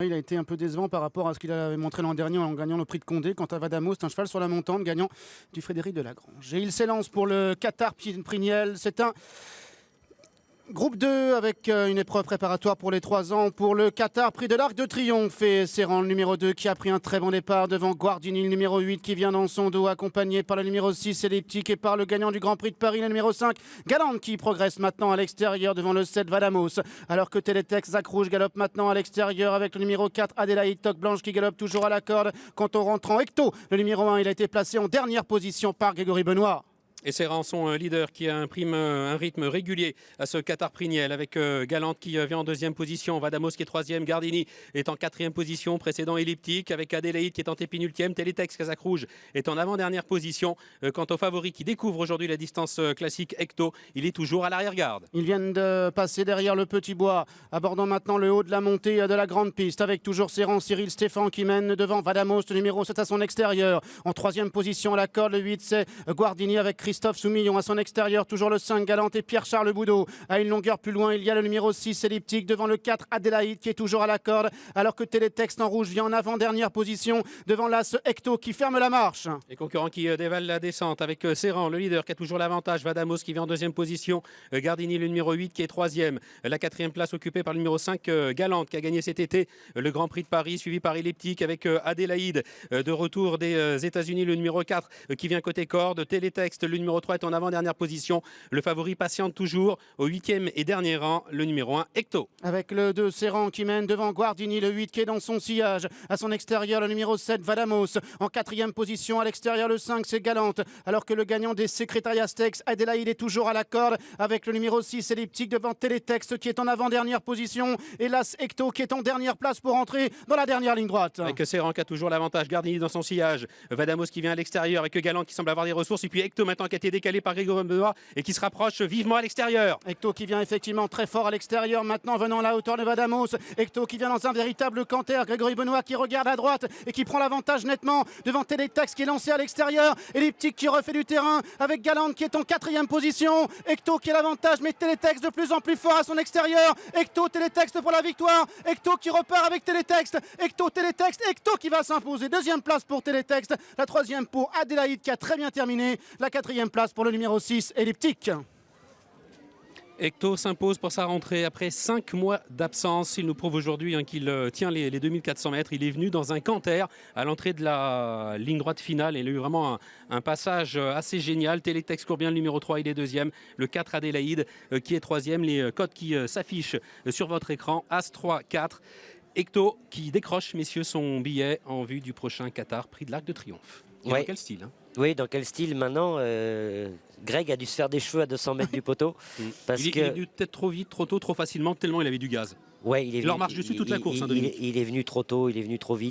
Il a été un peu décevant par rapport à ce qu'il avait montré l'an dernier en gagnant le prix de Condé. Quant à Vadamo, c'est un cheval sur la montante, gagnant du Frédéric de Lagrange. Et il s'élance pour le Qatar Priniel. C'est un groupe 2 avec une épreuve préparatoire pour les 3 ans pour le Qatar Prix de l'Arc de Triomphe. Et Serran, le numéro 2, qui a pris un très bon départ devant Guardini, le numéro 8, qui vient dans son dos, accompagné par le numéro 6, Elliptique, et par le gagnant du Grand Prix de Paris, le numéro 5, Galante, qui progresse maintenant à l'extérieur devant le 7, Vadamos. Alors que Télétex, Zac Rouge, galope maintenant à l'extérieur avec le numéro 4, Adélaïde, Toque Blanche, qui galope toujours à la corde. Quant au rentrant Ecto, le numéro 1, il a été placé en dernière position par Grégory Benoît. Et Serran, son leader, qui imprime un rythme régulier à ce Qatar Priniel avec Galante qui vient en deuxième position, Vadamos qui est troisième, Gardini est en quatrième position, précédent Elliptique avec Adélaïde qui est en épinultième, Télétex, Kazakh Rouge est en avant-dernière position. Quant au favori qui découvre aujourd'hui la distance classique, Ecto, il est toujours à l'arrière-garde. Ils viennent de passer derrière le Petit Bois, abordant maintenant le haut de la montée de la grande piste avec toujours Serran, Cyril Stéphane qui mène devant Vadamos, le numéro 7 à son extérieur. En troisième position à la corde, le 8 c'est Guardini avec Christophe Soumillon à son extérieur, toujours le 5 Galante et Pierre-Charles Boudot. À une longueur plus loin, il y a le numéro 6 Elliptique devant le 4 Adélaïde qui est toujours à la corde, alors que Télétext en rouge vient en avant-dernière position devant l'As Ecto qui ferme la marche. Les concurrents qui dévalent la descente avec Serran, le leader qui a toujours l'avantage, Vadamos qui vient en deuxième position, Gardini le numéro 8 qui est troisième, la quatrième place occupée par le numéro 5 Galante qui a gagné cet été le Grand Prix de Paris, suivi par Elliptique avec Adélaïde de retour des États-Unis, le numéro 4 qui vient côté corde, Télétext le numéro 3 est en avant-dernière position, le favori patiente toujours au 8e et dernier rang, le numéro 1 Ecto. Avec le 2 Serran qui mène devant Guardini, le 8 qui est dans son sillage, à son extérieur le numéro 7 Vadamos, en quatrième position à l'extérieur le 5 c'est Galante, alors que le gagnant des secrétariats Stex, Adélaïde, est toujours à la corde avec le numéro 6 Elliptique devant Télétext qui est en avant-dernière position et l'As Ecto qui est en dernière place pour entrer dans la dernière ligne droite. Avec Serran qui a toujours l'avantage, Gardini dans son sillage, Vadamos qui vient à l'extérieur avec Galante qui semble avoir des ressources et puis Ecto maintenant qui a été décalé par Grégory Benoît et qui se rapproche vivement à l'extérieur. Ecto qui vient effectivement très fort à l'extérieur, maintenant venant à la hauteur de Vadamos. Ecto qui vient dans un véritable canter. Grégory Benoît qui regarde à droite et qui prend l'avantage nettement devant Télétex qui est lancé à l'extérieur. Elliptique qui refait du terrain avec Galante qui est en quatrième position. Ecto qui a l'avantage, mais Télétex de plus en plus fort à son extérieur. Ecto, Télétext pour la victoire. Ecto qui repart avec Télétext. Ecto, Télétext, Ecto qui va s'imposer. Deuxième place pour Télétext. La troisième pour Adélaïde qui a très bien terminé. La quatrième place pour le numéro 6, Elliptique. Ecto s'impose pour sa rentrée après 5 mois d'absence. Il nous prouve aujourd'hui qu'il tient les 2400 mètres. Il est venu dans un canter à l'entrée de la ligne droite finale. Il a eu vraiment un passage assez génial. Télétext court bien, le numéro 3, il est deuxième. Le 4 Adélaïde qui est troisième. Les codes qui s'affichent sur votre écran, As 3, 4. Ecto qui décroche, messieurs, son billet en vue du prochain Qatar Prix de l'Arc de Triomphe. Et Ouais. dans quel style Oui, dans quel style maintenant Greg a dû se faire des cheveux à 200 mètres du poteau. Parce il est venu peut-être trop vite, trop tôt, trop facilement, tellement il avait du gaz. Ouais, Il leur marche dessus toute la course, hein, Dominique. il est venu trop tôt, il est venu trop vite.